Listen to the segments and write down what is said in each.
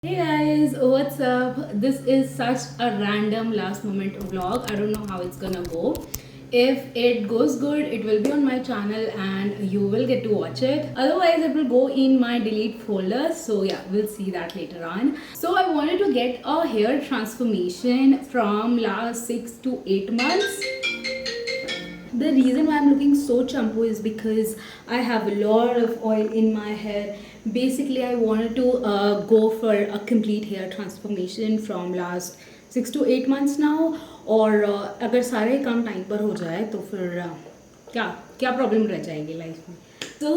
Hey guys, what's up? This is such a random last moment vlog. I don't know how it's gonna go. If it goes good, it will be on my channel and you will get to watch it. Otherwise, it will go in my delete folder. So yeah, we'll see that later on. So I wanted to get a hair transformation from last 6 to 8 months. The reason why I'm looking so champo is because I have a lot of oil in my hair. Basically, I wanted to go for a complete hair transformation from last 6 to 8 months now. और अगर सारे काम time पर हो जाए तो फिर क्या क्या प्रॉब्लम रह जाएगी लाइफ में. So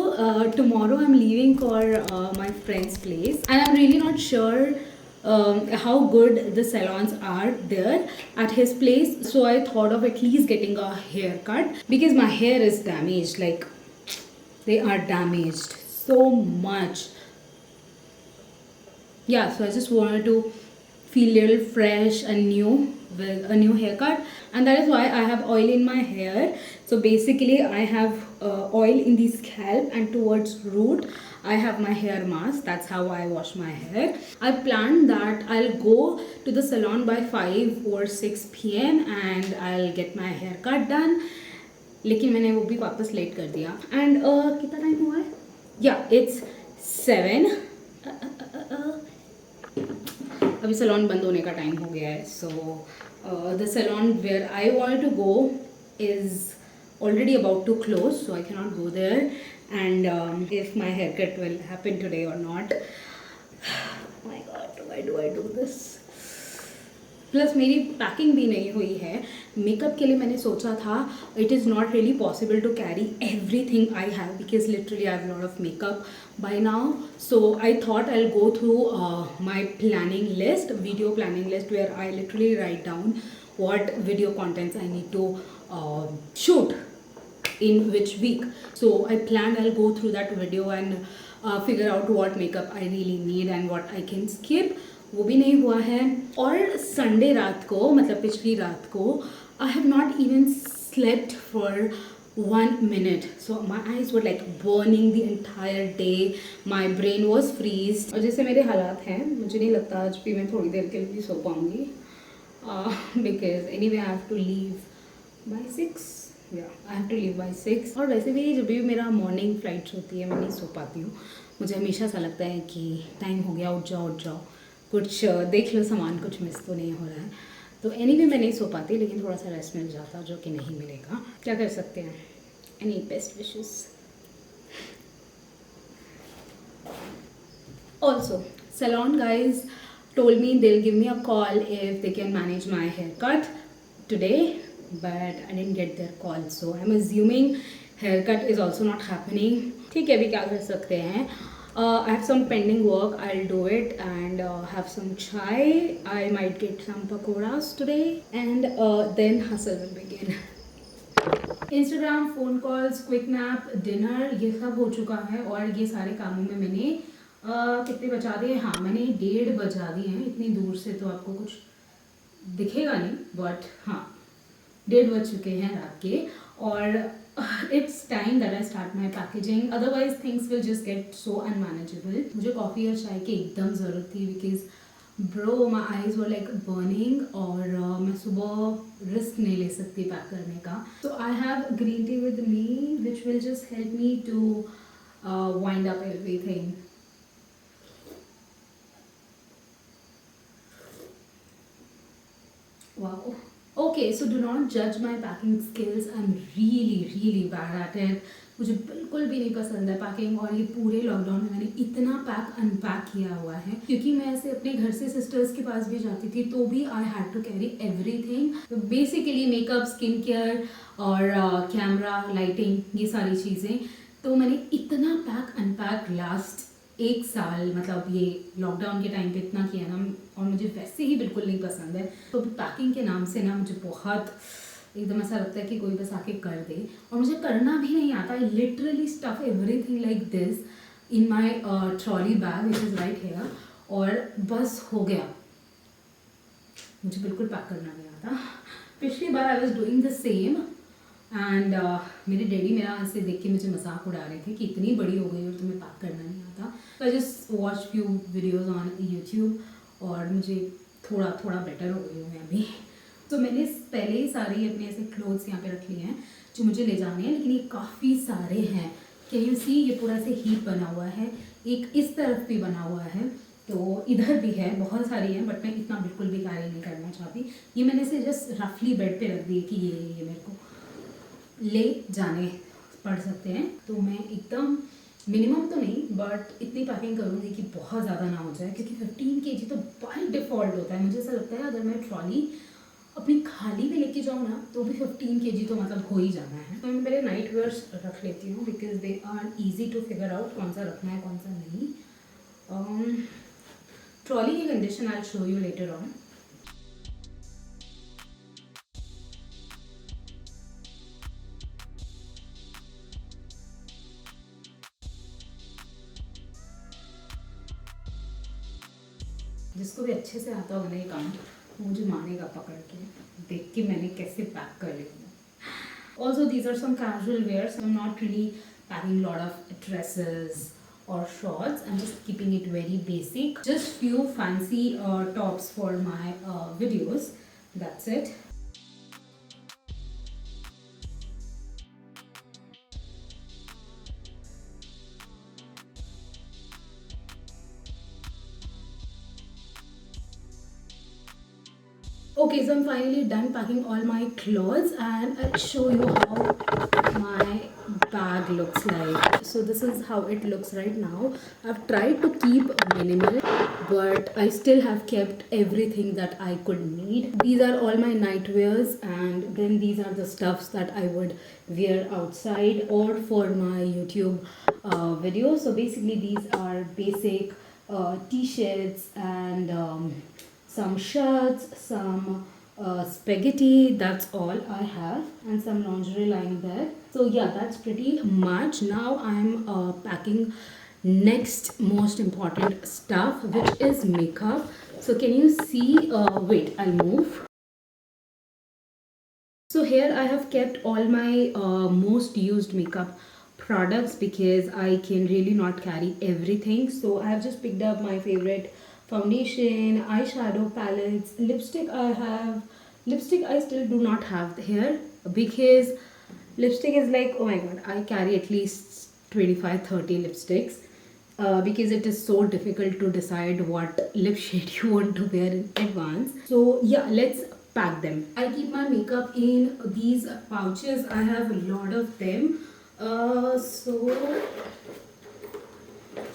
tomorrow I'm leaving for my friend's place and I'm really not sure how good the salons are there at his place. So I thought of at least getting a haircut because my hair is damaged, like they are damaged so much. Yeah, so I just wanted to feel a little fresh and new with a new haircut, and that is why I have oil in my hair. So basically I have oil in the scalp and towards root I have my hair mask. That's how I wash my hair. I planned that I'll go to the salon by 5 or 6 p.m. and I'll get my haircut done. लेकिन मैंने वो भी वापस late कर दिया. And कितना time हुआ है? Yeah, it's 7. अभी सलोन बंद होने का टाइम हो गया है. So the salon where I wanted to go is already about to close, so I cannot go there. And if my haircut will happen today or not. My god, why do I do this? Plus मेरी packing भी नहीं हुई है. Makeup के लिए मैंने सोचा था it is not really possible to carry everything I have because literally I have lot of makeup by now. So I thought I'll go through my planning list, video planning list, where I literally write down what video contents I need to shoot in which week. So I planned I'll go through that video and figure out what makeup I really need and what I can skip. वो भी नहीं हुआ है. और Sunday रात को, मतलब पिछली रात को, I have not even slept for 1 minute. So my eyes were like burning the entire day. My brain was freezed. और जैसे मेरे हालात हैं, मुझे नहीं लगता आज भी मैं थोड़ी देर के लिए भी सो पाऊँगी. Because anyway I have to leave by 6. Yeah, I have to leave by 6. और वैसे भी जब भी मेरा मॉर्निंग फ्लाइट होती है मैं नहीं सो पाती हूँ. मुझे हमेशा ऐसा लगता है कि टाइम हो गया, उठ जाओ, कुछ देख लो सामान, कुछ मिस तो नहीं हो रहा है. तो एनीवे मैं नहीं सो पाती, लेकिन थोड़ा सा रेस्ट मिल जाता जो कि नहीं मिलेगा. क्या कर सकते हैं. Any best wishes. Also salon guys told me they'll give me a call if they can manage my haircut today, but I didn't get their call, so I'm assuming haircut is also not happening. ठीक है, अभी क्या कर सकते हैं. I have some pending work. I'll do it and have some chai. I might get some pakoras today and then hustle will begin. Instagram, phone calls, quick nap, dinner, ये सब हो चुका है. और ये सारे कामों में मैंने कितने बजा दिए. हाँ, मैंने 1:30 बजा दिए हैं. इतनी दूर से तो आपको कुछ दिखेगा नहीं, बट हाँ 1:30 बज चुके हैं रात के. और it's time that I start my packaging, otherwise things will just get so unmanageable. मुझे कॉफ़ी और चाय की एकदम ज़रूरत थी because bro my eyes were like burning और मैं सुबह रिस्क नहीं ले सकती पैक करने का. So I have green tea with me which will just help me to wind up everything. Wow. Okay, so do not judge my packing skills. I'm really bad at it. मुझे बिल्कुल भी नहीं पसंद है packing. और ये पूरे lockdown में मैंने इतना पैक अनपैक किया हुआ है क्योंकि मैं ऐसे अपने घर से सिस्टर्स के पास भी जाती थी तो भी I had to carry everything. तो बेसिकली मेकअप, स्किन केयर और कैमरा, लाइटिंग, ये सारी चीज़ें. तो मैंने इतना पैक अनपैक लास्ट 1 साल, मतलब ये लॉकडाउन के टाइम पे इतना किया ना, और मुझे वैसे ही बिल्कुल नहीं पसंद है. तो पैकिंग के नाम से ना मुझे बहुत एकदम ऐसा लगता है कि कोई बस आके कर दे, और मुझे करना भी नहीं आता. I literally stuff everything like this in my trolley bag which is right here, और बस हो गया. मुझे बिल्कुल पैक करना नहीं आता. पिछली बार I was doing the same and मेरे डैडी मेरा ऐसे देख के मुझे मजाक उड़ा रहे थे कि इतनी बड़ी हो गई और तुम्हें पैक करना नहीं आता. था. So I just watched few videos on YouTube और मुझे थोड़ा थोड़ा बेटर हो गई हूँ मैं अभी. तो मैंने पहले ही सारे अपने ऐसे क्लोथ्स यहाँ पे रख लिए हैं जो मुझे ले जाने हैं, लेकिन ये काफ़ी सारे हैं. कैन यू सी, ये पूरा से हीप बना हुआ है, एक इस तरफ भी बना हुआ है, तो इधर भी है, बहुत सारी हैं, बट मैं इतना बिल्कुल भी कैरी नहीं करना चाहती. ये मैंने से जस्ट रफली बेड पे रख दी कि ये मेरे को ले जाने पड़ सकते हैं. तो मैं एकदम मिनिमम तो नहीं बट इतनी पैकिंग करूँगी कि बहुत ज़्यादा ना हो जाए, क्योंकि 15 kg तो बाय डिफ़ॉल्ट होता है. मुझे ऐसा लगता है अगर मैं ट्रॉली अपनी खाली भी लेके जाऊँ ना तो भी 15 kg तो मतलब हो ही जाना है. तो मैं पहले नाइट वेयर्स रख लेती हूँ because they are easy to figure out कौन सा रखना है कौन सा नहीं. ट्रॉली की condition I show you later on. जिसको भी अच्छे से आता होगा ना ये काम, वो मुझे मारेगा पकड़ के, देख के मैंने कैसे पैक कर लिया. Also these are some casual wear, so I'm not really packing lot of dresses or shorts. I'm just keeping it very basic. Just few fancy tops for my videos. That's it. Okay, so I'm finally done packing all my clothes and I'll show you how my bag looks like. So this is how it looks right now. I've tried to keep minimal, but I still have kept everything that I could need. These are all my nightwears, and then these are the stuffs that I would wear outside or for my YouTube videos. So basically these are basic t-shirts and some shirts, some spaghetti, that's all I have, and some lingerie lying there. So yeah, that's pretty much. Now I'm packing next most important stuff, which is makeup. So can you see, wait, I'll move. So here I have kept all my most used makeup products because I can really not carry everything. So I have just picked up my favorite foundation, eyeshadow palettes, lipstick I still do not have here because lipstick is like, oh my god, I carry at least 25-30 lipsticks because it is so difficult to decide what lip shade you want to wear in advance. So yeah, let's pack them. I keep my makeup in these pouches. I have a lot of them. So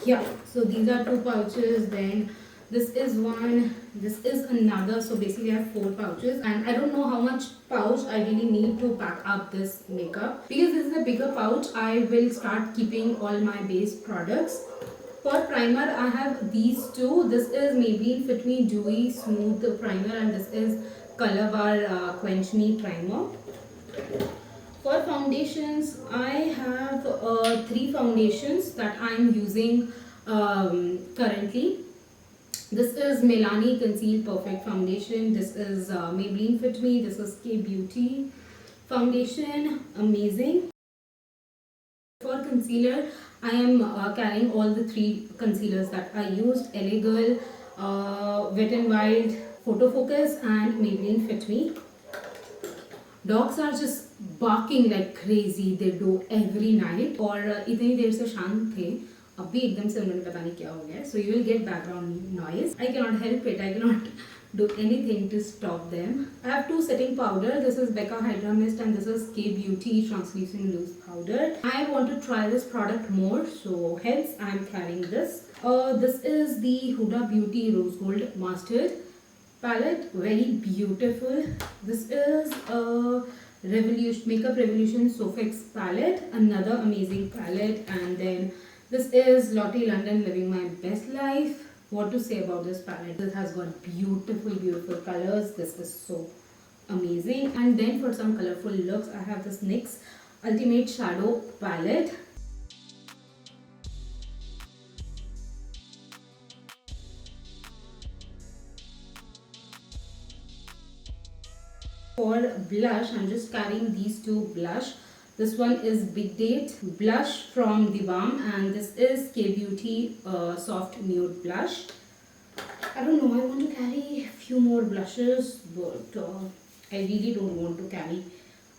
yeah, so these are 2 pouches, then this is one, this is another. So basically I have 4 pouches, and I don't know how much pouch I really need to pack up this makeup. Because this is a bigger pouch, I will start keeping all my base products. For primer, I have these 2. This is Maybelline Fit Me Dewy Smooth Primer, and this is Color Bar Quench Me Primer. For foundations, I have 3 foundations that I am using currently. This is Milani Conceal Perfect Foundation. This is Maybelline Fit Me. This is K Beauty Foundation. Amazing. For concealer, I am carrying all the 3 concealers that I used. LA Girl, Wet n Wild, Photo Focus, and Maybelline Fit Me. Dogs are just barking like crazy. They do every night. और इतनी देर से शांत थे, अभी एकदम से उन्होंने पता नहीं क्या हो गया. So you will get background noise. I cannot help it. I cannot do anything to stop them. I have 2 setting powder. This is Becca Hydra Mist and this is K Beauty Translucent Loose Powder. I want to try this product more, so hence I am carrying this. This is the Huda Beauty Rose Gold Mustard palette, very beautiful. This is a Makeup Revolution Sofix palette, another amazing palette. And then this is Lottie London Living My Best Life. What to say about this palette? This has got beautiful colors. This is so amazing. And then for some colorful looks, I have this NYX Ultimate Shadow palette. For blush, I'm just carrying these 2 blush. This one is Big Date blush from the Balm, and this is K Beauty soft nude blush. I don't know, I want to carry a few more blushes, but I really don't want to carry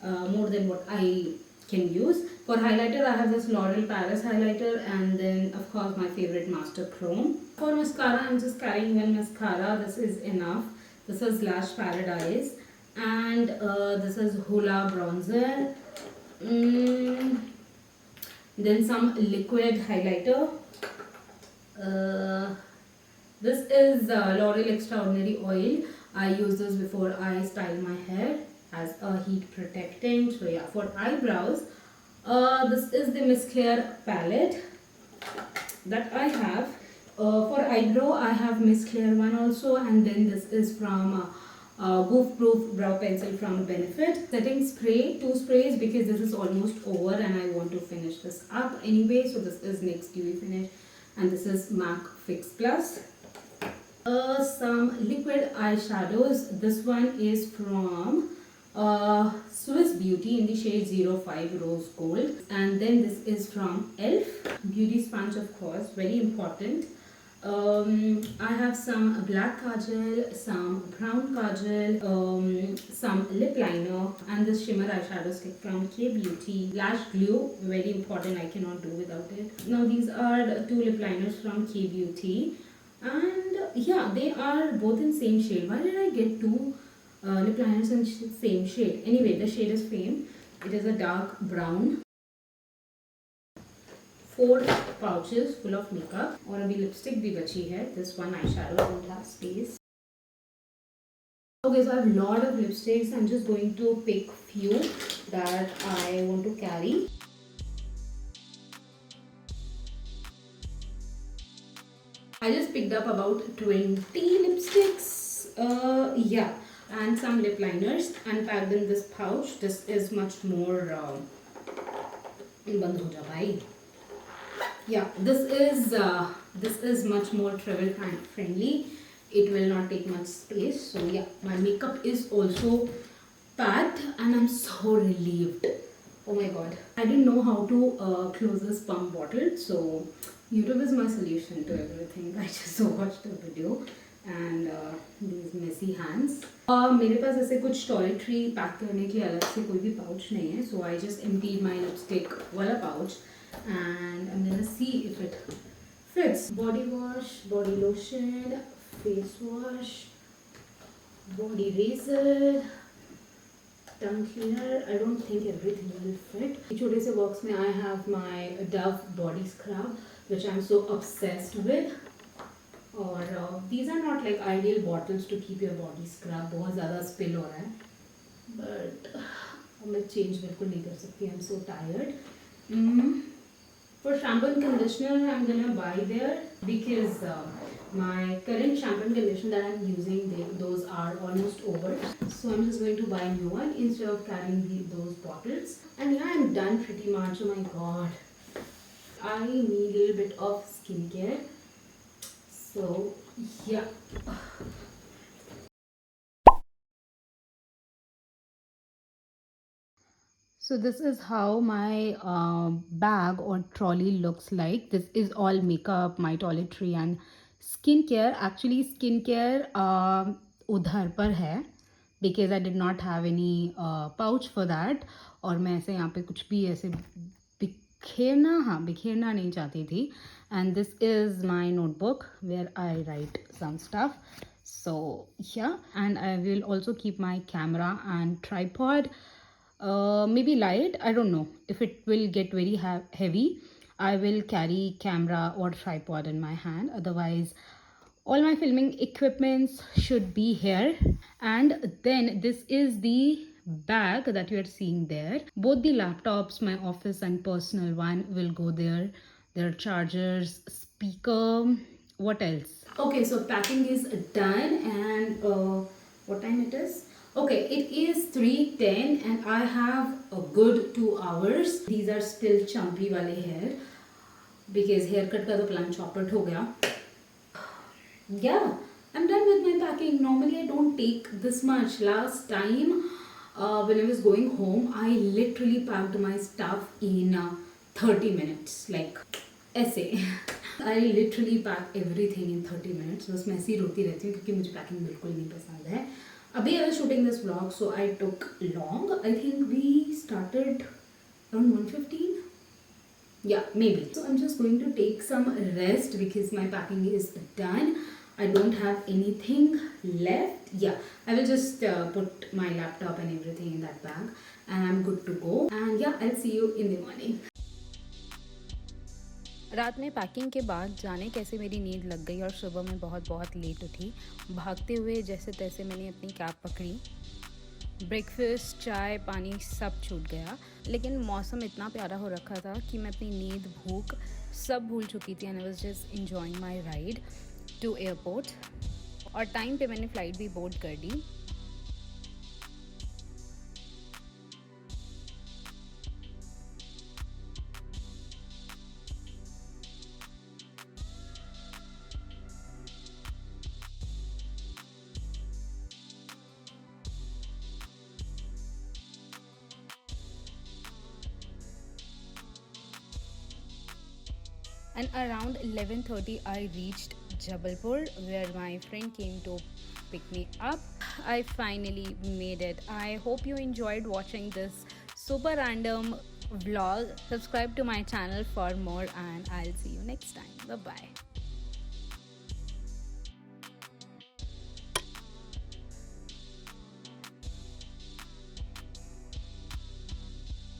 more than what I can use. For highlighter, I have this L'Oreal Paris highlighter, and then of course my favorite Master Chrome. For mascara, I'm just carrying one mascara. This is enough. This is Lash Paradise, and this is Hoola bronzer. Then some liquid highlighter. This is L'Oreal Extraordinary Oil. I use this before I style my hair as a heat protectant. So yeah, for eyebrows, this is the Miss Claire palette that I have. For eyebrow, I have Miss Claire one also, and then this is from Goof Proof Brow Pencil from Benefit. Setting spray, 2 sprays, because this is almost over and I want to finish this up anyway. So this is NYX Dewy Finish, and this is MAC Fix Plus. Some liquid eyeshadows. This one is from Swiss Beauty in the shade 05 Rose Gold, and then this is from ELF Beauty Sponge, of course, very important. I have some black kajal, some brown kajal, some lip liner, and this shimmer eyeshadow stick from K Beauty. Lash glue, very important, I cannot do without it. Now these are 2 lip liners from K Beauty, and yeah, they are both in same shade. Why did I get 2 lip liners in same shade? Anyway, the shade is Fame. It is a dark brown. 4 pouches full of makeup. और अभी lipstick भी बची है. This one eyeshadow don't have space. Okay, so I have a lot of lipsticks. I'm just going to pick few that I want to carry. I just picked up about 20 lipsticks. Yeah, and some lip liners, and packed in this pouch. This is much more बंद हो जा भाई. Yeah, this is much more travel friendly. It will not take much space. So yeah, my makeup is also packed, and I'm so relieved. Oh my god, I didn't know how to close this pump bottle, so YouTube is my solution to everything. I just watched a video, and these messy hands. मेरे पास ऐसे कुछ toiletry pack करने के लिए अलग से कोई भी पाउच नहीं है, so I just emptied my lipstick वाला pouch, and I'm gonna see if it fits. Body wash, body lotion, face wash, body razor, tongue cleaner. I don't think everything will fit. छोटे से box में I have my Dove body scrub, which I'm so obsessed with. और these are not like ideal bottles to keep your body scrub. बहुत ज़्यादा spill हो रहा है, but मैं change बिल्कुल नहीं कर सकती. I'm so tired. For shampoo and conditioner, I'm gonna buy there, because my current shampoo and conditioner that I'm using, those are almost over. So I'm just going to buy a new one instead of carrying those bottles. And yeah, I'm done pretty much. Oh my god, I need a little bit of skincare. So yeah. So this is how my bag or trolley looks like. This is all makeup, my toiletry and skincare. Actually skincare उधर पर है, because I did not have any pouch for that. और मैं ऐसे यहाँ पे कुछ भी ऐसे बिखेरना नहीं चाहती थी. And this is my notebook where I write some stuff. So yeah, and I will also keep my camera and tripod. Maybe light, I don't know if it will get very heavy. I will carry camera or tripod in my hand, otherwise all my filming equipments should be here. And then this is the bag that you are seeing there. Both the laptops, my office and personal one, will go there. There are chargers, speaker, what else? Okay, so packing is done, and what time it is? Okay, it is 3:10 and I have a good 2 hours. These are still chumpy wale hair, because haircut ka to plan choppered ho gaya. Yeah, I'm done with my packing. Normally I don't take this much. Last time when I was going home, I literally packed my stuff in 30 minutes, like ऐसे I literally pack everything in 30 minutes. बस मैं ऐसी रोती रहती हूँ क्योंकि मुझे packing बिल्कुल नहीं पसंद है. अभी I was shooting this vlog, so I took long. I think we started around 1:15. Yeah, maybe. So I'm just going to take some rest because my packing is done. I don't have anything left. Yeah, I will just put my laptop and everything in that bag and I'm good to go. And yeah, I'll see you in the morning. रात में packing के बाद जाने कैसे मेरी नींद लग गई और सुबह मैं बहुत लेट उठी. भागते हुए जैसे तैसे मैंने अपनी कैब पकड़ी. ब्रेकफास्ट, चाय, पानी सब छूट गया, लेकिन मौसम इतना प्यारा हो रखा था कि मैं अपनी नींद, भूख सब भूल चुकी थी. And I was just enjoying my ride to airport. और टाइम पे मैंने फ़्लाइट भी बोर्ड कर दी. And around 11:30 I reached Jabalpur, where my friend came to pick me up. I finally made it. I hope you enjoyed watching this super random vlog. Subscribe to my channel for more and I'll see you next time. Bye bye.